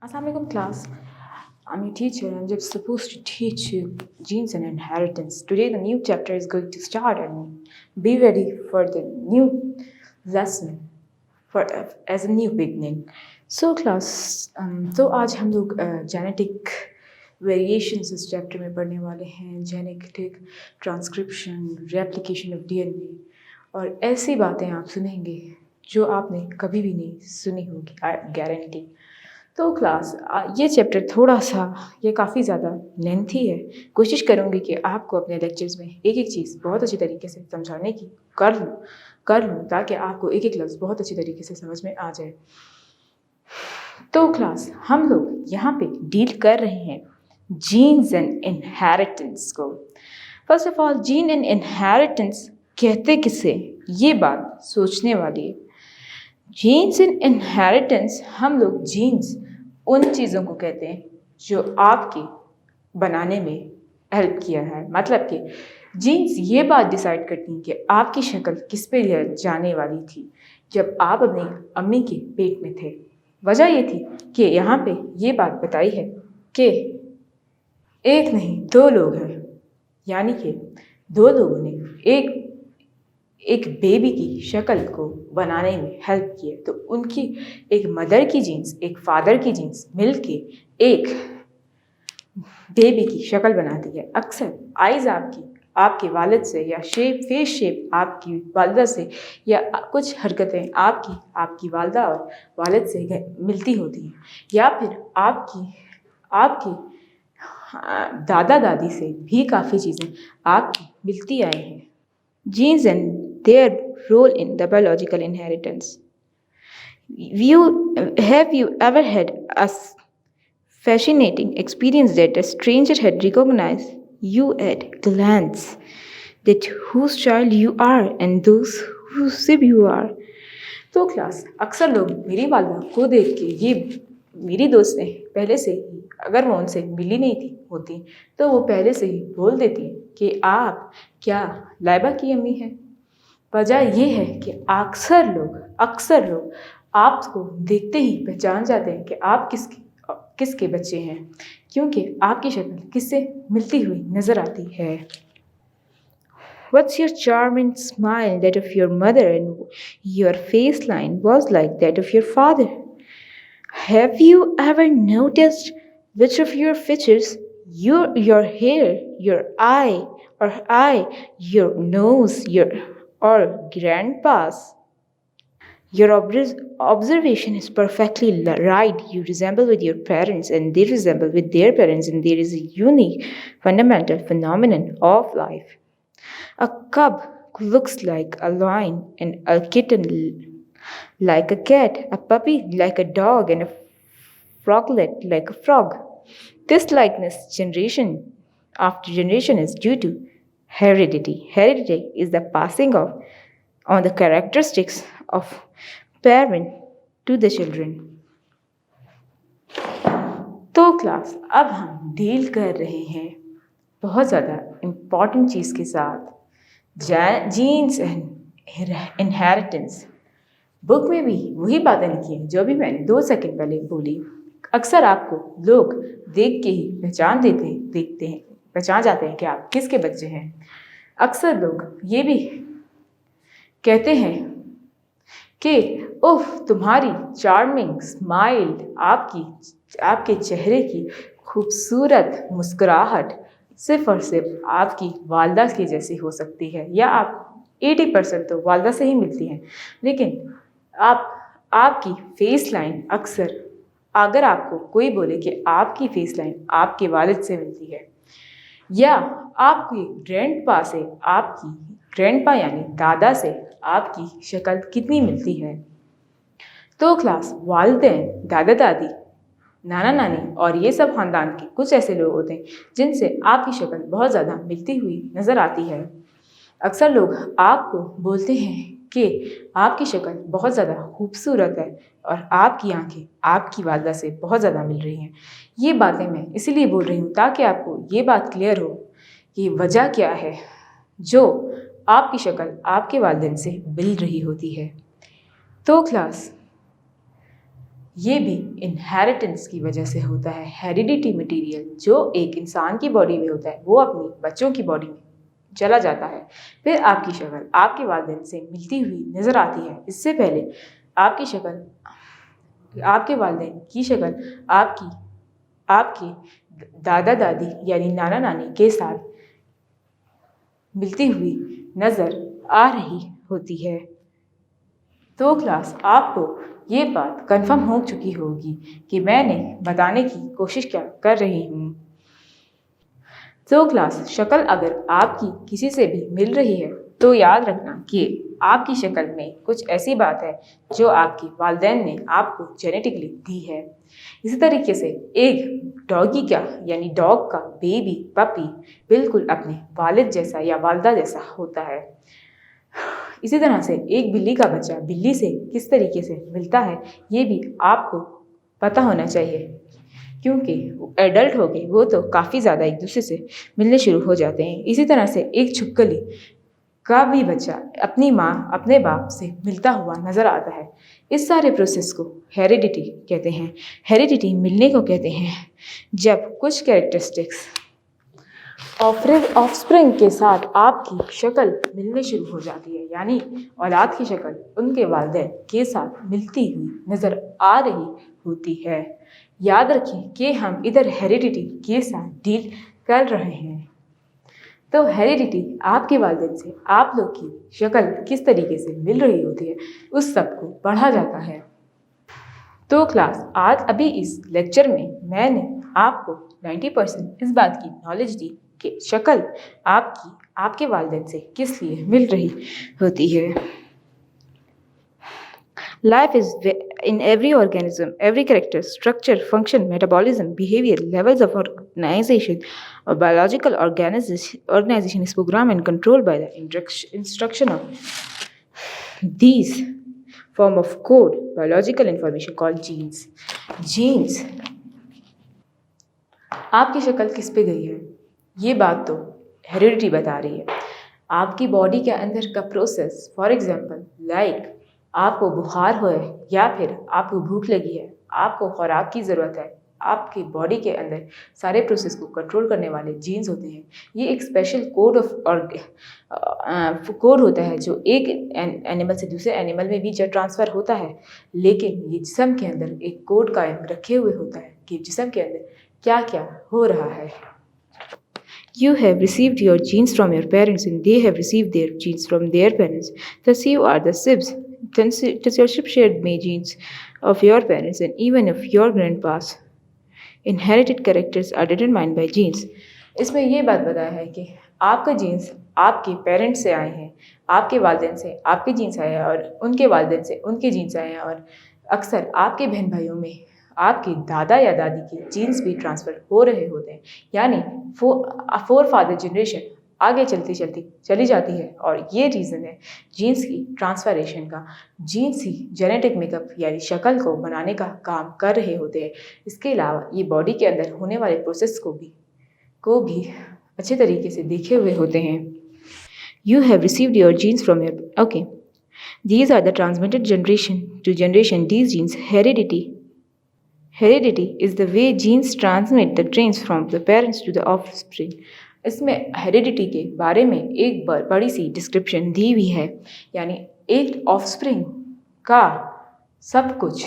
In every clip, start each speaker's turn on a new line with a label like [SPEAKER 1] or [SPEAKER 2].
[SPEAKER 1] Assalamualaikum class. I'm your teacher. I'm just supposed to teach you genes and inheritance. Today the new chapter is going to start and be ready for the new lesson for as a new beginning. So class, तो आज हम लोग genetic variations इस chapter में पढ़ने वाले हैं. Genetic transcription, replication of DNA और ऐसी बातें आप सुनेंगे जो आपने कभी भी नहीं सुनी होगी, गारंटी. तो क्लास ये चैप्टर थोड़ा सा ये काफ़ी ज़्यादा लेंथी है. कोशिश करूँगी कि आपको अपने लेक्चर्स में एक एक चीज़ बहुत अच्छी तरीके से समझाने की कर लूँ ताकि आपको एक एक लफ्ज़ बहुत अच्छी तरीके से समझ में आ जाए. तो क्लास हम लोग यहाँ पे डील कर रहे हैं जीन्स एंड इनहेरिटेंस को. First of all, gene and inheritance कहते किसे, ये बात सोचने वाली है. जीन्स एंड इनहेरिटेंस, हम लोग जीन्स उन चीज़ों को कहते हैं जो आपके बनाने में हेल्प किया है. मतलब कि जीन्स ये बात डिसाइड करती हैं कि आपकी शक्ल किस पे जाने वाली थी जब आप अपनी अम्मी के पेट में थे. वजह ये थी कि यहाँ पे ये बात बताई है कि एक नहीं दो लोग हैं, यानी कि दो लोगों ने एक बेबी की शक्ल को बनाने में हेल्प की है. तो उनकी एक मदर की जीन्स, एक फादर की जीन्स मिलके एक बेबी की शक्ल बनाती है. अक्सर आइज़ आपके वालिद से, या फेस शेप आपकी वालिदा से, या कुछ हरकतें आपकी वालिदा और वालिद से मिलती होती हैं, या फिर आपकी दादा दादी से भी काफ़ी चीज़ें आपकी मिलती आई हैं. Genes and their role in the biological inheritance. Have you ever had a fascinating experience that a stranger had recognized you at glance, that whose child you are and those whose sib you are? तो class अक्सर लोग मेरी वालदा को देख के, ये मेरी दोस्त है पहले से ही, अगर वो उनसे मिली नहीं थी होती तो वो पहले से ही बोल देती कि आप क्या लाइबा की अम्मी हैं. वजह ये है कि अक्सर लोग आपको देखते ही पहचान जाते हैं कि आप किसके बच्चे हैं, क्योंकि आपकी शक्ल किससे मिलती हुई नज़र आती है. What's your charming smile that of your mother, and your face line was like that of your father? Have you ever noticed which of your features, your hair, your eye, your nose, or grandpa's? Your observation is perfectly right. You resemble with your parents, and they resemble with their parents, and there is a unique, fundamental phenomenon of life. A cub looks like a lion, and a kitten like a cat, a puppy like a dog, and a froglet like a frog. This likeness, generation after generation, is due to heredity. Heredity is the passing on the characteristics of parent to the children. तो class अब हम deal कर रहे हैं बहुत ज़्यादा important चीज़ के साथ, जीन्स एंड इनहेरिटेंस. बुक में भी वही बातें लिखी हैं जो भी मैंने 2 सेकंड पहले बोली. अक्सर आपको लोग देख के ही पहचान जाते हैं कि आप किसके बच्चे हैं. अक्सर लोग ये भी कहते हैं कि ओह तुम्हारी चार्मिंग स्माइल, आपके चेहरे की खूबसूरत मुस्कुराहट सिर्फ और सिर्फ आपकी वालदा की जैसी हो सकती है, या आप 80% तो वालदा से ही मिलती हैं. लेकिन आपकी फेस लाइन, अक्सर अगर आपको कोई बोले कि आपकी फेस लाइन आपके वालिद से मिलती है, या आपकी ग्रैंडपा यानी दादा से आपकी शक्ल कितनी मिलती है. तो क्लास वालिदैन, दादा दादी, नाना नानी और ये सब ख़ानदान के कुछ ऐसे लोग होते हैं जिनसे आपकी शक्ल बहुत ज़्यादा मिलती हुई नज़र आती है. अक्सर लोग आपको बोलते हैं कि आपकी शक्ल बहुत ज़्यादा खूबसूरत है और आपकी आंखें आपकी वालदा से बहुत ज़्यादा मिल रही हैं. ये बातें मैं इसीलिए बोल रही हूँ ताकि आपको ये बात क्लियर हो कि वजह क्या है जो आपकी शक्ल आपके वालिदैन से मिल रही होती है. तो क्लास ये भी इनहेरिटेंस की वजह से होता है। हेरिडिटी मटेरियल जो एक इंसान की बॉडी में होता है वो अपनी बच्चों की बॉडी में चला जाता है। फिर आपकी शक्ल आपके वालिदैन से मिलती हुई नज़र आती है। इससे पहले आपकी शक्ल आपके वालिदैन की शक्ल आपकी आपके दादा दादी यानी नाना नानी के साथ मिलती हुई नज़र आ रही होती है। तो क्लास आपको ये बात कंफर्म हो चुकी होगी कि मैंने बताने की कोशिश क्या कर रही हूँ। तो क्लास शक्ल अगर आपकी किसी से भी मिल रही है तो याद रखना कि आपकी शक्ल में कुछ ऐसी बात है जो आपके वालिदैन ने आपको जेनेटिकली दी है। इसी तरीके से एक डॉगी का यानी डॉग का बेबी पपी बिल्कुल अपने वालिद जैसा या वालदा जैसा होता है। इसी तरह से एक बिल्ली का बच्चा बिल्ली से किस तरीके से मिलता है ये भी आपको पता होना चाहिए, क्योंकि एडल्ट हो गए वो तो काफ़ी ज़्यादा एक दूसरे से मिलने शुरू हो जाते हैं। इसी तरह से एक छिपकली का भी बच्चा अपनी माँ अपने बाप से मिलता हुआ नज़र आता है। इस सारे प्रोसेस को हेरिडिटी कहते हैं। हेरिडिटी मिलने को कहते हैं जब कुछ कैरेक्टरिस्टिक्स ऑफस्प्रिंग के साथ आपकी शक्ल मिलने शुरू हो जाती है, यानी औलाद की शक्ल उनके वालिदैन के साथ मिलती हुई नज़र आ रही होती है। याद रखें कि हम इधर हेरिडिटी के साथ डील कर रहे हैं। तो हेरिडिटी आपके वालिदैन से आप लोग की शक्ल किस तरीके से मिल रही होती है उस सब को पढ़ा जाता है। तो क्लास आज अभी इस लेक्चर में मैंने आपको 90% इस बात की नॉलेज दी कि शक्ल आपके वालिदैन से किस लिए मिल रही होती है। Life is in every organism, every character, structure, function, metabolism, behavior, levels of organization. A biological organization is programmed and controlled by the instruction of these form of code, biological information called genes. Genes आपकी शक्ल किस पे गई है ये बात तो heredity बता रही है। आपकी बॉडी के अंदर का प्रोसेस, फॉर एग्जांपल लाइक आपको बुखार हो है या फिर आपको भूख लगी है, आपको खुराक की ज़रूरत है, आपकी बॉडी के अंदर सारे प्रोसेस को कंट्रोल करने वाले जीन्स होते हैं। ये एक स्पेशल कोड होता है जो एक एनिमल से दूसरे एनिमल में भी ट्रांसफ़र होता है, लेकिन ये जिस्म के अंदर एक कोड कायम रखे हुए होता है कि जिस्म के अंदर क्या क्या हो रहा है। You have received your genes from your parents and they have received their genes from their parents. Thus you are the sibs. Thus your sibs shared many genes of your parents and even of your grandpas. Inherited characters are determined by genes. इसमें ये बात बताया है कि आपका jeans आपके parents से आए हैं, आपके वालिदैन से आपके जीन्स आए हैं और उनके वालिदैन से उनके जीन्स आए हैं, और अक्सर आपके बहन भाइयों में आपके दादा या दादी के जीन्स भी ट्रांसफ़र हो रहे होते हैं, यानी फोर फादर जनरेशन आगे चलती चलती चली जाती है। और ये रीज़न है जीन्स की ट्रांसफरेशन का। जीन्स ही जेनेटिक मेकअप यानी शक्ल को बनाने का काम कर रहे होते हैं। इसके अलावा ये बॉडी के अंदर होने वाले प्रोसेस को भी अच्छे तरीके से देखे हुए होते हैं। You have received your genes from your okay. These are the transmitted generation to generation. These genes Heredity is the way genes transmit the traits from the parents to the offspring. इसमें heredity के बारे में एक बड़ी सी description दी हुई है, यानी एक ऑफस्प्रिंग का सब कुछ।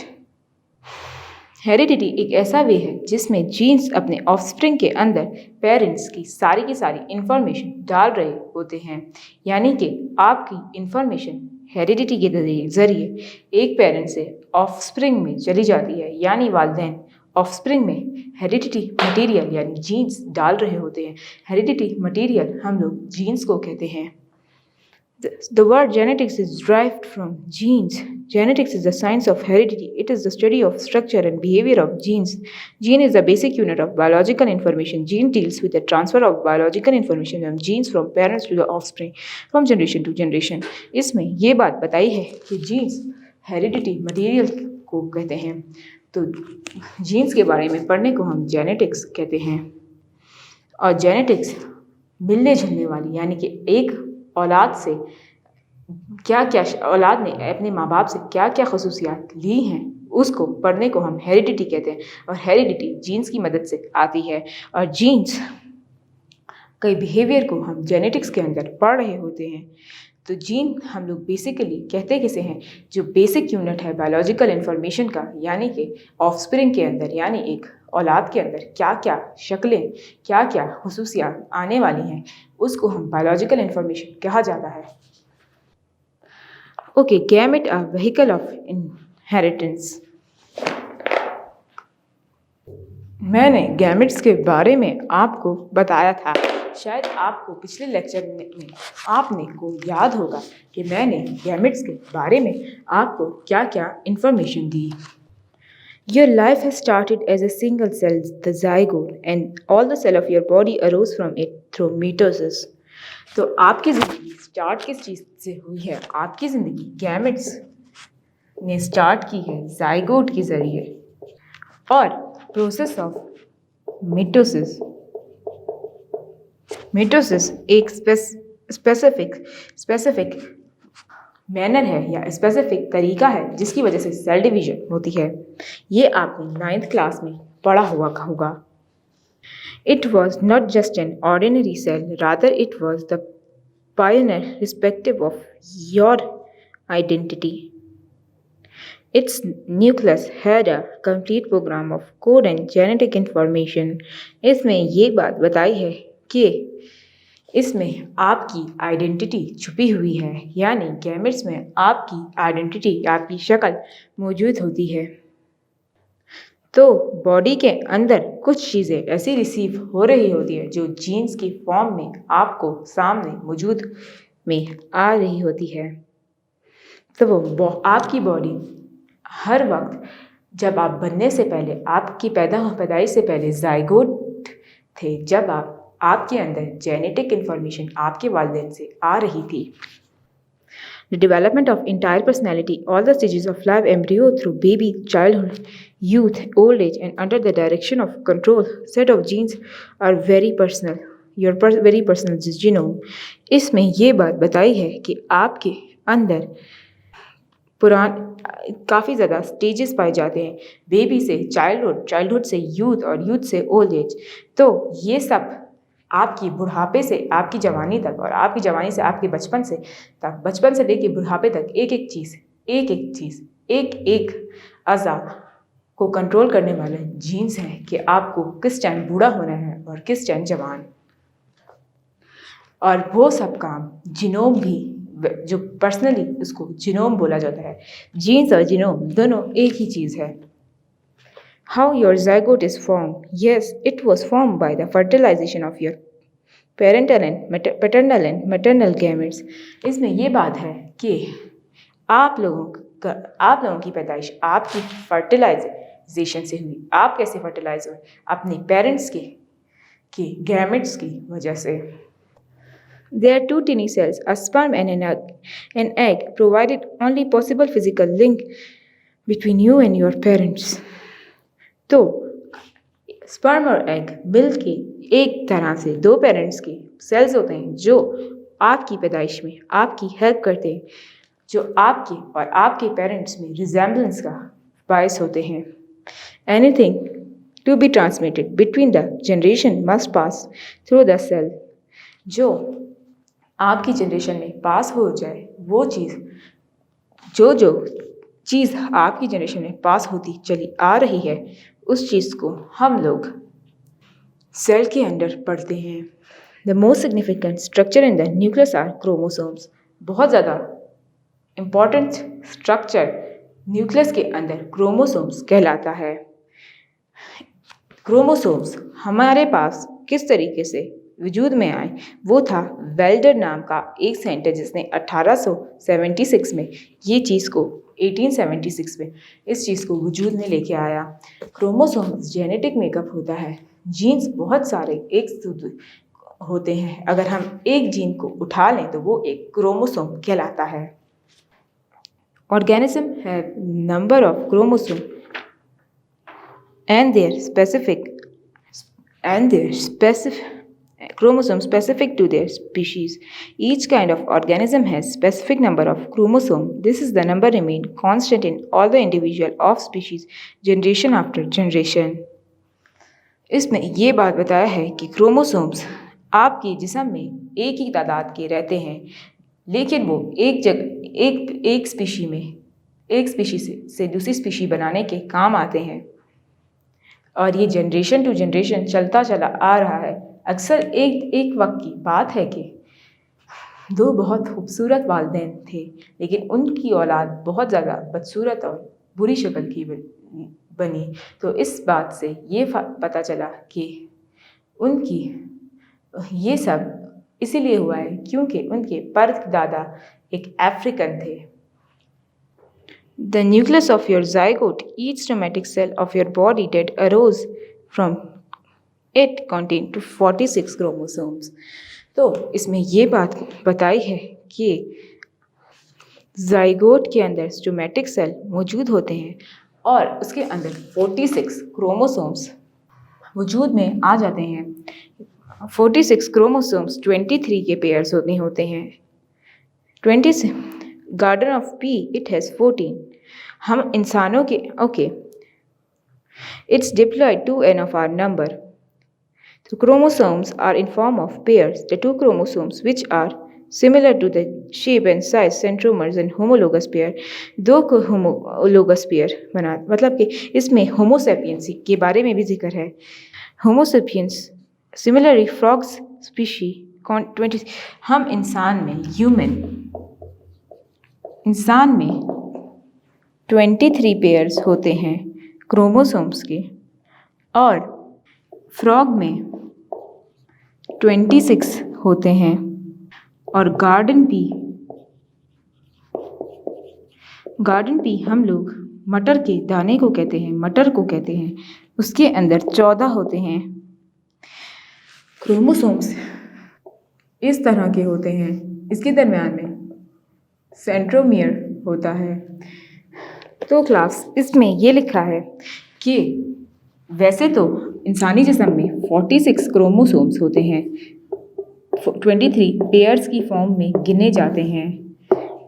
[SPEAKER 1] हेरिडिटी एक ऐसा वे है जिसमें जीन्स अपने ऑफस्प्रिंग के अंदर पेरेंट्स की सारी इंफॉर्मेशन डाल रहे होते हैं, यानी कि आपकी इंफॉर्मेशन हेरिडिटी के ज़रिए एक पेरेंट से ऑफस्प्रिंग में चली जाती है, यानी वालिदैन ऑफस्प्रिंग में हेरिडिटी मटेरियल यानी जीन्स डाल रहे होते हैं। हेरिडिटी मटेरियल हम लोग जीन्स को कहते हैं। The word genetics is derived from genes. Genetics is the science of heredity. It is the study of structure and behavior of genes. Gene is the basic unit of biological information. Gene deals with the transfer of biological information from genes from parents to the offspring, from generation to generation. इसमें ये बात बताई है कि jeans heredity material को कहते हैं, तो जीन्स के बारे में पढ़ने को हम जेनेटिक्स कहते हैं। और जेनेटिक्स मिलने जुलने वाली, यानी कि एक औलाद से औलाद ने अपने माँ बाप से क्या क्या खसूसियात ली हैं उसको पढ़ने को हम हेरिडिटी कहते हैं। और हेरिडिटी जीन्स की मदद से आती है, और जीन्स कई बिहेवियर को हम जेनेटिक्स के अंदर पढ़ रहे होते हैं। तो जीन हम लोग बेसिकली कहते किसे हैं, जो बेसिक यूनिट है बायोलॉजिकल इन्फॉर्मेशन का, यानी कि ऑफस्प्रिंग के अंदर, यानी एक औलाद के अंदर क्या क्या शक्लें, क्या क्या खुसूसियात आने वाली हैं, उसको हम बायोलॉजिकल इन्फॉर्मेशन कहा जाता है। Okay, gamete a vehicle of inheritance. मैंने गैमेट्स के बारे में आपको बताया था, शायद आपको पिछले लेक्चर में आपने को याद होगा कि मैंने गैमेट्स के बारे में आपको क्या क्या information the. Your life has started as a single cell, the zygote, and all the cell of your body arose from it through mitosis. तो आपकी ज़िंदगी स्टार्ट किस चीज़ से हुई है? आपकी ज़िंदगी गैमेट्स ने स्टार्ट की है जाइगोट के ज़रिए, और प्रोसेस ऑफ मिटोसिस। मिटोसिस एक स्पेसिफिक मैनर है या स्पेसिफिक तरीका है जिसकी वजह से सेल डिवीजन होती है। ये आपने 9th क्लास में पढ़ा हुआ होगा। It was not just an ordinary cell, rather it was the pioneer respective of your identity. Its nucleus had a complete program of code and genetic information. इसमें ये बात बताई है कि इसमें आपकी आइडेंटिटी छुपी हुई है, यानी गैमेट्स में आपकी आइडेंटिटी, आपकी शक्ल मौजूद होती है। तो बॉडी के अंदर कुछ चीज़ें ऐसी रिसीव हो रही होती है जो जीन्स की फॉर्म में आपको सामने मौजूद में आ रही होती है। तो वो आपकी बॉडी हर वक्त, जब आप बनने से पहले, आपकी पैदाइश से पहले जाइगोट थे, जब आपके अंदर जेनेटिक इन्फॉर्मेशन आपके वालिदैन से आ रही थी। The development of entire personality, all the stages of life, embryo through baby, childhood, youth, old age, and under the direction of control set of genes are very personal. Your very personal genome. इसमें ये बात बताई है कि आपके अंदर काफ़ी ज़्यादा स्टेजेस पाए जाते हैं, बेबी से चाइल्डहुड, चाइल्डहुड से यूथ, और यूथ से ओल्ड एज। तो ये सब आपकी बुढ़ापे से आपकी जवानी तक, और आपकी जवानी से आपके बचपन से लेके बुढ़ापे तक एक एक चीज़, एक अज़ा को कंट्रोल करने वाले जीन्स हैं कि आपको किस टाइम बूढ़ा होना है और किस टाइम जवान। और वो सब काम जीनोम भी, जो पर्सनली उसको जीनोम बोला जाता है, जीन्स और जीनोम दोनों एक ही चीज़ है। How your zygote is formed? Yes, it was formed by the fertilization of your paternal and maternal gametes. इसमें ये बात है कि आप लोगों की पैदाइश आपकी फर्टिलाइजेशन से हुई। आप कैसे फर्टिलाइज हुए? अपने पेरेंट्स के गैमेट्स की वजह से। There are two tiny cells, a sperm and an egg. An egg provided only possible physical link between you and your parents. तो स्पर्म और एग मिल के एक तरह से दो पेरेंट्स के सेल्स होते हैं जो आपकी पैदाइश में आपकी हेल्प करते हैं, जो आपके और आपके पेरेंट्स में रिजेम्बलेंस का बायस होते हैं। Anything to be transmitted between the generation must pass through the cell. जो आपकी जनरेशन में पास हो जाए, वो चीज़ जो चीज़ आपकी जनरेशन में पास होती चली आ रही है, उस चीज़ को हम लोग सेल के अंदर पढ़ते हैं। The most significant structure in the nucleus are chromosomes. बहुत ज़्यादा इम्पॉर्टेंट स्ट्रक्चर न्यूक्लियस के अंदर क्रोमोसोम्स कहलाता है। क्रोमोसोम्स हमारे पास किस तरीके से वजूद में आए, वो था वेल्डर नाम का एक साइंटिस्ट जिसने 1876 में ये चीज़ को 1876 में इस चीज़ को वजूद में लेके आया। क्रोमोसोम्स जेनेटिक मेकअप होता है। जीन्स बहुत सारे एक होते हैं, अगर हम एक जीन को उठा लें तो वो एक क्रोमोसोम कहलाता है। Organism have number of chromosome and there specific chromosomes specific to their species. Each kind of organism has specific number of chromosomes. This is the number remain constant in all the individual of species generation after generation. इसमें ये बात बताया है कि chromosomes आपके जिस्म में एक ही तादाद के रहते हैं, लेकिन वो एक स्पीशी से दूसरी स्पीशी बनाने के काम आते हैं और ये जनरेशन टू जनरेशन चलता चला आ रहा है। अक्सर एक वक्त की बात है कि दो बहुत खूबसूरत वालिदैन थे, लेकिन उनकी औलाद बहुत ज़्यादा बदसूरत और बुरी शक्ल की बनी। तो इस बात से ये पता चला कि उनकी ये सब इसीलिए हुआ है क्योंकि उनके परदादा एक अफ्रीकन थे। The nucleus of your zygote, each somatic cell of your body that arose from it contained 46 chromosomes. तो इसमें ये बात बताई है कि जाइगोट के अंदर सोमैटिक सेल मौजूद होते हैं और उसके अंदर 46 क्रोमोसोम्स वजूद में आ जाते हैं। 46 क्रोमोसोम्स 23 के पेयर्स होते हैं। 20 garden of pea it has 14। हम इंसानों के it's diploid 2n of our number. The chromosomes are in form of pairs. The two chromosomes which are similar to the shape and size centromeres and homologous pair, दो को homologous pair बना, मतलब कि इसमें Homo sapiens के बारे में भी जिक्र है। Homo sapiens similarly frogs species 20। हम इंसान में 23 पेयर्स होते हैं क्रोमोसोम्स के और फ्रॉग में 26 होते हैं और गार्डन पी हम लोग मटर के दाने को कहते हैं, उसके अंदर 14 होते हैं। क्रोमोसोम्स इस तरह के होते हैं, इसके दरम्यान में सेंट्रोमियर होता है। तो क्लास इसमें ये लिखा है कि वैसे तो इंसानी जिस्म में 46 क्रोमोसोम्स होते हैं, 23 पेयर्स की फॉर्म में गिने जाते हैं।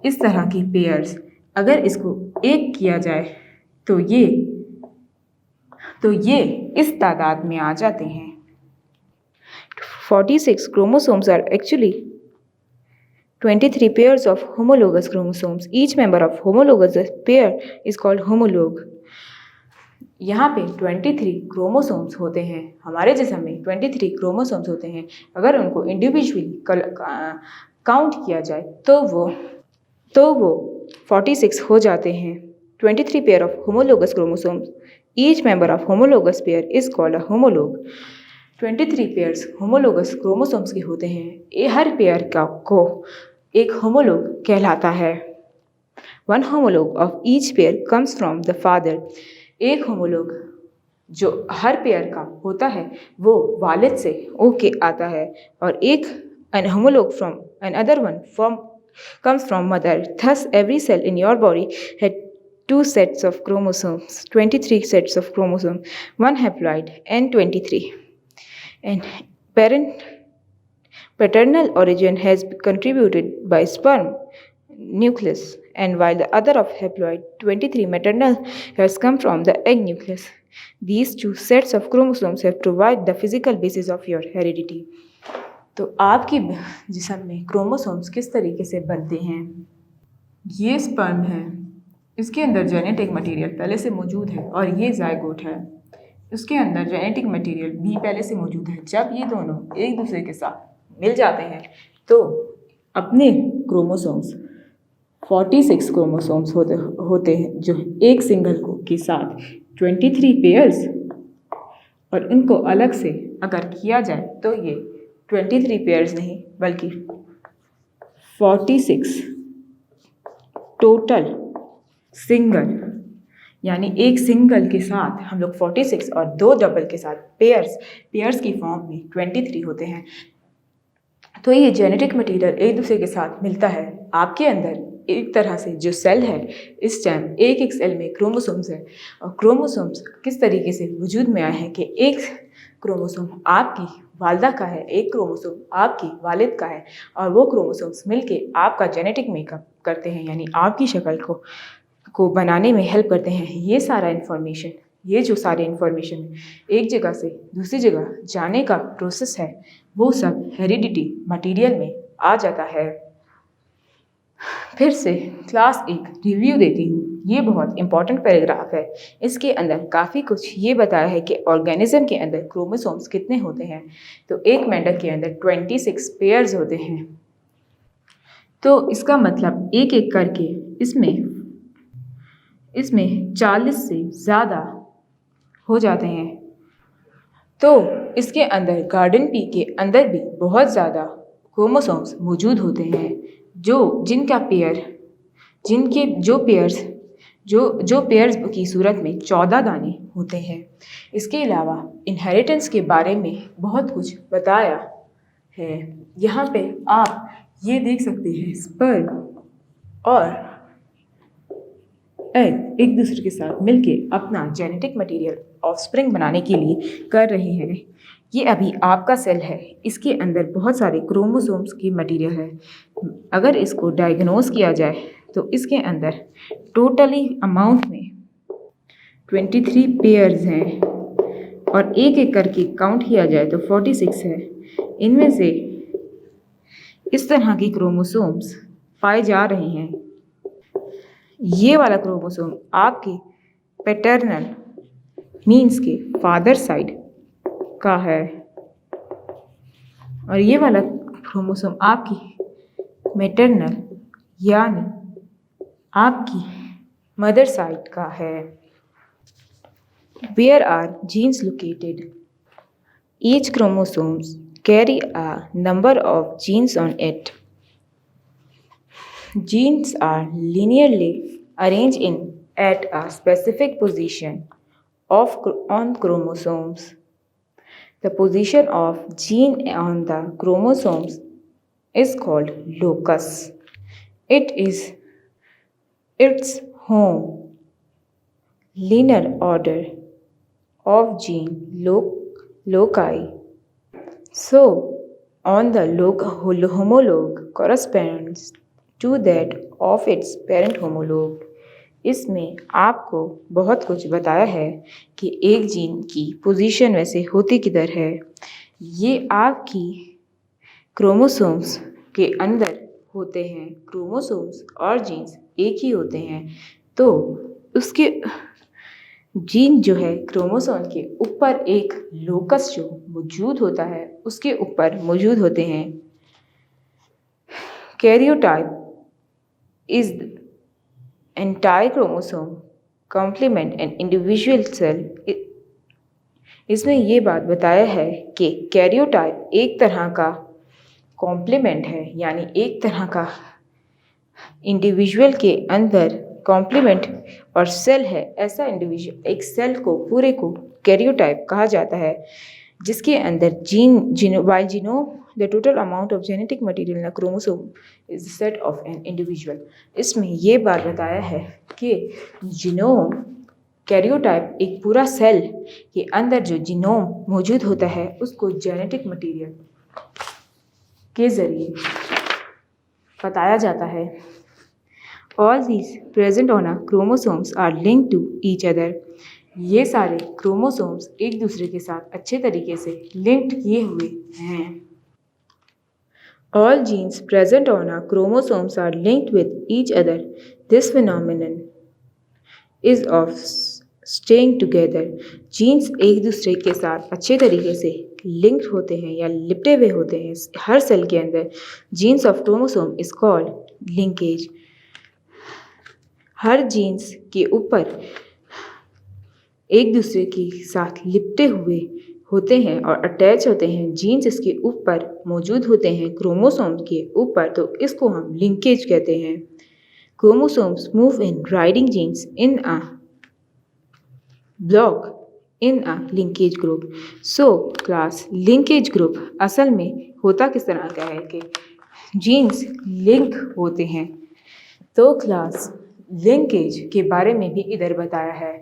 [SPEAKER 1] इस तरह की पेयर्स अगर इसको एक किया जाए तो ये इस तादाद में आ जाते हैं। 46 chromosomes are actually 23 pairs of homologous chromosomes. Each member of homologous pair is called homologue. यहाँ पे 23 क्रोमोसोम्स होते हैं, हमारे जिस्म में 23 क्रोमोसोम्स होते हैं। अगर उनको इंडिविजुअली काउंट किया जाए तो वो 46 हो जाते हैं। 23 pair of homologous chromosomes, each member of homologous pair is called a homologue. 23 pairs homologous chromosomes के होते हैं। ये हर पेयर को एक होमोलोग कहलाता है। One homologue of each pair comes from the father. एक होमोलोग जो हर पेयर का होता है वो वालिद से ओके आता है और एक homologue from another one comes from mother. Thus, every cell in your body had 2 sets of chromosomes, 23 sets of chromosomes, one haploid and 23. And paternal origin has contributed by sperm nucleus, and while the other of haploid 23 maternal has come from the egg nucleus. These 2 sets of chromosomes have provided the physical basis of your heredity. तो आपके जिस्म में chromosomes किस तरीके से बनते हैं? ये स्पर्म है, इसके अंदर जेनेटिक मटेरियल पहले से मौजूद है और ये जाइगोट है, उसके अंदर जेनेटिक मटेरियल भी पहले से मौजूद है। जब ये दोनों एक दूसरे के साथ मिल जाते हैं तो अपने क्रोमोसोम्स 46 क्रोमोसोम्स होते हैं जो एक सिंगल को के साथ 23 पेयर्स, और इनको अलग से अगर किया जाए तो ये 23 पेयर्स नहीं बल्कि 46 टोटल सिंगल, यानी एक सिंगल के साथ हम लोग 46 और 2 डबल के साथ पेयर्स की फॉर्म में 23 होते हैं। तो ये जेनेटिक मटेरियल एक दूसरे के साथ मिलता है। आपके अंदर एक तरह से जो सेल है, इस टाइम एक सेल में क्रोमोसोम्स है और क्रोमोसोम्स किस तरीके से वजूद में आए हैं कि एक क्रोमोसोम आपकी वालिदा का है, एक क्रोमोसोम आपके वालिद का है, और वो क्रोमोसोम्स मिलके आपका जेनेटिक मेकअप करते हैं, यानी आपकी शक्ल को बनाने में हेल्प करते हैं। ये सारा इन्फॉर्मेशन, ये जो सारे इन्फॉर्मेशन एक जगह से दूसरी जगह जाने का प्रोसेस है, वो सब हेरिडिटी मटेरियल में आ जाता है। फिर से क्लास एक रिव्यू देती हूँ। ये बहुत इंपॉर्टेंट पैराग्राफ है। इसके अंदर काफ़ी कुछ ये बताया है कि ऑर्गेनिज्म के अंदर क्रोमोसोम्स कितने होते हैं। तो एक मेंढक के अंदर 26 पेयर्स होते हैं। तो इसका मतलब एक एक करके इसमें 40 से ज़्यादा हो जाते हैं। तो इसके अंदर गार्डन पी के अंदर भी बहुत ज़्यादा क्रोमोसोम्स मौजूद होते हैं, जो पेयर्स की सूरत में 14 दाने होते हैं। इसके अलावा इनहेरिटेंस के बारे में बहुत कुछ बताया है। यहाँ पे आप ये देख सकते हैं, स्पर्म और एग एक दूसरे के साथ मिलके अपना जेनेटिक मटेरियल ऑफस्प्रिंग बनाने के लिए कर रहे हैं। ये अभी आपका सेल है, इसके अंदर बहुत सारे क्रोमोसोम्स की मटेरियल है। अगर इसको डायग्नोज किया जाए तो इसके अंदर टोटली अमाउंट में 23 पेयर्स हैं, और एक एक करके काउंट किया जाए तो 46 है। इनमें से इस तरह के क्रोमोसोम्स पाए जा रहे हैं। ये वाला क्रोमोसोम आपके पैटर्नल मीन्स के फादर साइड का है, और ये वाला क्रोमोसोम आपकी मैटरनल यानी आपकी मदर साइड का है। Where are genes located? Each chromosomes carry a number of genes on it. Genes are linearly arranged at a specific position on chromosomes. The position of gene on the chromosomes is called locus. It is its home. Linear order of gene loci. So, on the homologue corresponds to that of its parent homologue. इसमें आपको बहुत कुछ बताया है कि एक gene की position वैसे होती किधर है। ये आपकी क्रोमोसोम्स के अंदर होते हैं। क्रोमोसोम्स और जीन्स एक ही होते हैं, तो उसके जीन जो है क्रोमोसोम के ऊपर एक लोकस जो मौजूद होता है, उसके ऊपर मौजूद होते हैं। Karyotype is entire chromosome complement an individual cell. इसमें ये बात बताया है कि कैरियोटाइप एक तरह का कॉम्प्लीमेंट है, यानी एक तरह का इंडिविजुअल के अंदर कॉम्प्लीमेंट और सेल है। ऐसा इंडिविजुअल एक सेल को पूरे को कैरियोटाइप कहा जाता है, जिसके अंदर genome the total amount of genetic material in a chromosome is the set of an individual. इसमें ये बात बताया है कि जीनोम कैरियोटाइप एक पूरा सेल के अंदर जो जीनोम मौजूद होता है, उसको जेनेटिक मटेरियल के ज़रिए बताया जाता है। All these present on a chromosomes are linked to each other. ये सारे क्रोमोसोम्स एक दूसरे के साथ अच्छे तरीके से लिंक्ड किए हुए हैं। All genes present on a chromosomes are linked with each other. This phenomenon is of staying together. Genes एक दूसरे के साथ अच्छे तरीके से लिंक्ड होते हैं या लिपटे हुए होते हैं हर सेल के अंदर। Genes of chromosome is called linkage. हर जीन्स के ऊपर एक दूसरे के साथ लिपटे हुए होते हैं और अटैच होते हैं। जीन्स इसके ऊपर मौजूद होते हैं क्रोमोसोम के ऊपर, तो इसको हम लिंकेज कहते हैं। Chromosomes move in riding genes in a block in a linkage group. So class linkage group असल में होता किस तरह का है कि जीन्स लिंक होते हैं। तो क्लास लिंकेज के बारे में भी इधर बताया है।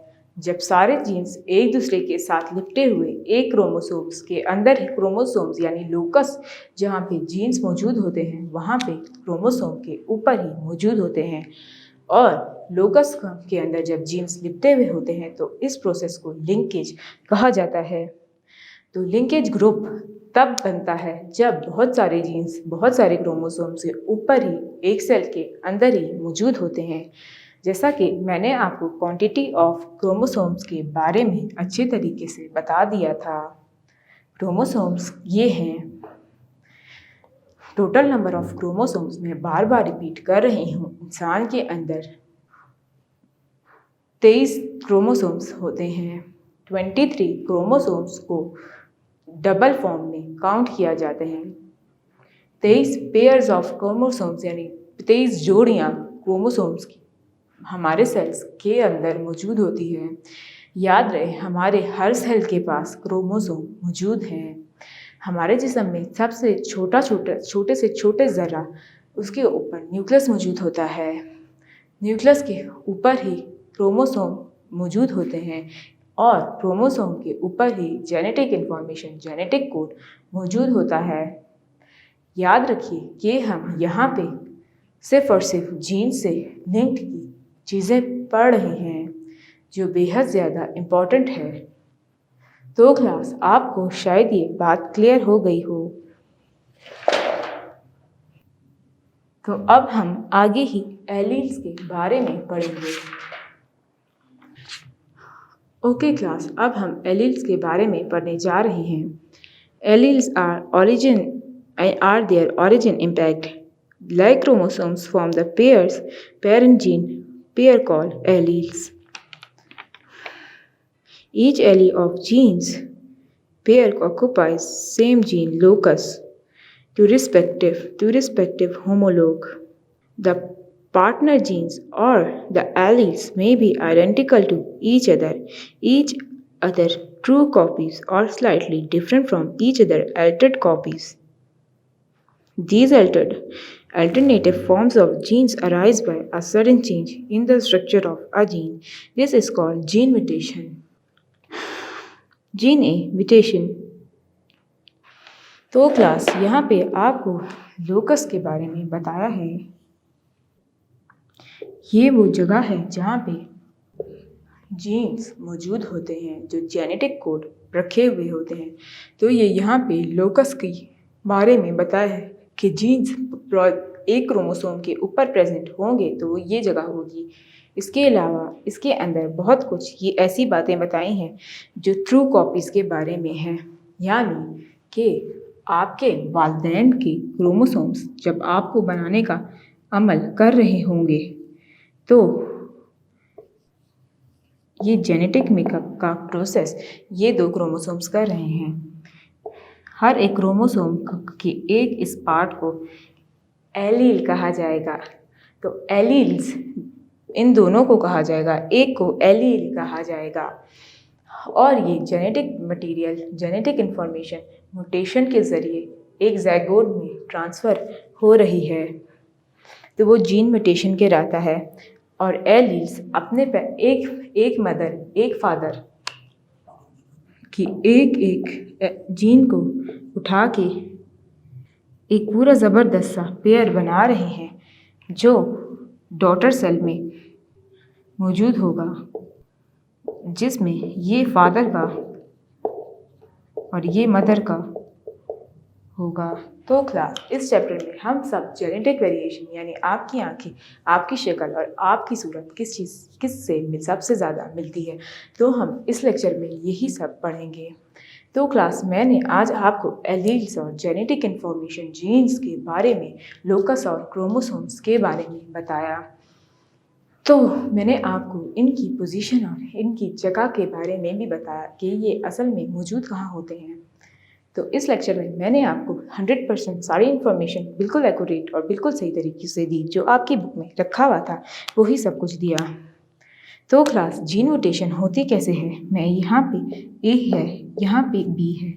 [SPEAKER 1] जब सारे जीन्स एक दूसरे के साथ लिपटे हुए एक क्रोमोसोम्स के अंदर ही क्रोमोसोम्स यानी लोकस जहाँ पे जीन्स मौजूद होते हैं वहाँ पे क्रोमोसोम के ऊपर ही मौजूद होते हैं और लोकस के अंदर जब जीन्स लिपटे हुए होते हैं तो इस प्रोसेस को लिंकेज कहा जाता है। तो लिंकेज ग्रुप तब बनता है जब बहुत सारे जीन्स बहुत सारे क्रोमोसोम्स के ऊपर ही एक सेल के अंदर ही मौजूद होते हैं। जैसा कि मैंने आपको क्वांटिटी ऑफ क्रोमोसोम्स के बारे में अच्छे तरीके से बता दिया था। क्रोमोसोम्स ये हैं, टोटल नंबर ऑफ क्रोमोसोम्स मैं बार बार रिपीट कर रही हूँ। इंसान के अंदर 23 क्रोमोसोम्स होते हैं। 23 क्रोमोसोम्स को डबल फॉर्म में काउंट किया जाते हैं। 23 पेयर्स ऑफ क्रोमोसोम्स यानी 23 जोड़ियाँ क्रोमोसोम्स की हमारे सेल्स के अंदर मौजूद होती है। याद रहे हमारे हर सेल के पास क्रोमोसोम मौजूद हैं। हमारे जिस्म में सबसे छोटे से छोटे ज़रा उसके ऊपर न्यूक्लियस मौजूद होता है। न्यूक्लियस के ऊपर ही क्रोमोसोम मौजूद होते हैं और क्रोमोसोम के ऊपर ही जेनेटिक इंफॉर्मेशन जेनेटिक कोड मौजूद होता है। याद रखिए कि हम यहाँ पे सिर्फ और सिर्फ जीन से लिंक्ड की चीज़ें पढ़ रहे हैं जो बेहद ज़्यादा इम्पॉर्टेंट है। तो क्लास आपको शायद ये बात क्लियर हो गई हो। तो अब हम आगे ही एलील्स के बारे में पढ़ेंगे। ओके क्लास, अब हम एलील्स के बारे में पढ़ने जा रहे हैं। Alleles are their origin impact. Like chromosomes form the parent gene pair called alleles. Each allele of genes pair occupies same gene locus to respective homologue. The partner genes or the alleles may be identical to each other true copies or slightly different from each other altered copies. These alternative forms of genes arise by a sudden change in the structure of a gene. This is called gene mutation. Gene A mutation. तो class यहाँ पे आपको locus के बारे में बताया है। ये वो जगह है जहाँ पे जीन्स मौजूद होते हैं जो जेनेटिक कोड रखे हुए होते हैं। तो ये यहाँ पे लोकस के बारे में बताया है कि जीन्स एक क्रोमोसोम के ऊपर प्रेजेंट होंगे तो ये जगह होगी। इसके अलावा इसके अंदर बहुत कुछ ये ऐसी बातें बताई हैं जो ट्रू कॉपीज़ के बारे में हैं, यानी कि आपके वालिदैन के क्रोमोसोम्स जब आपको बनाने का अमल कर रहे होंगे तो ये जेनेटिक मेकअप का प्रोसेस ये 2 क्रोमोसोम्स कर रहे हैं। हर एक क्रोमोसोम के एक इस पार्ट को एलील कहा जाएगा। तो एलील्स इन दोनों को कहा जाएगा, एक को एलील कहा जाएगा। और ये genetic material genetic information mutation के ज़रिए एक ज़ायगोट में ट्रांसफ़र हो रही है तो वो जीन म्यूटेशन कहलाता है। और एलील्स अपने पे एक मदर एक फादर कि एक जीन को उठा के एक पूरा ज़बरदस्त सा पेयर बना रहे हैं जो डॉटर सेल में मौजूद होगा, जिसमें ये फादर का और ये मदर का होगा। तो क्लास इस चैप्टर में हम सब जेनेटिक वेरिएशन यानी आपकी आंखें, आपकी शक्ल और आपकी सूरत किस से सबसे ज़्यादा मिलती है, तो हम इस लेक्चर में यही सब पढ़ेंगे। तो क्लास मैंने आज आपको एलील्स और जेनेटिक इन्फॉर्मेशन जीन्स के बारे में, लोकस और क्रोमोसोम्स के बारे में बताया। तो मैंने आपको इनकी पोजीशन और इनकी जगह के बारे में भी बताया कि ये असल में मौजूद कहाँ होते हैं। तो इस लेक्चर में मैंने आपको 100% सारी इन्फॉर्मेशन बिल्कुल एक्यूरेट और बिल्कुल सही तरीके से दी, जो आपकी बुक में रखा हुआ था वही सब कुछ दिया। तो क्लास जीन म्यूटेशन होती कैसे है, मैं यहाँ पे ए है, यहाँ पे बी है,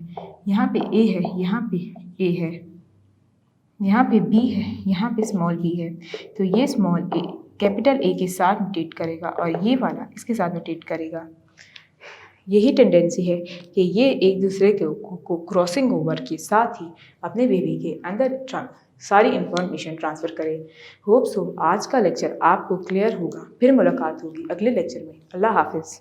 [SPEAKER 1] यहाँ पे ए है, यहाँ पे ए है, यहाँ पे बी है, यहाँ पे स्मॉल बी है। तो ये स्मॉल ए कैपिटल ए के साथ म्यूटेट करेगा और ये वाला इसके साथ म्यूटेट करेगा। यही टेंडेंसी है कि ये एक दूसरे को क्रॉसिंग ओवर के साथ ही अपने बेबी के अंदर सारी इंफॉर्मेशन ट्रांसफ़र करें। होप सो आज का लेक्चर आपको क्लियर होगा। फिर मुलाकात होगी अगले लेक्चर में। अल्लाह हाफिज़।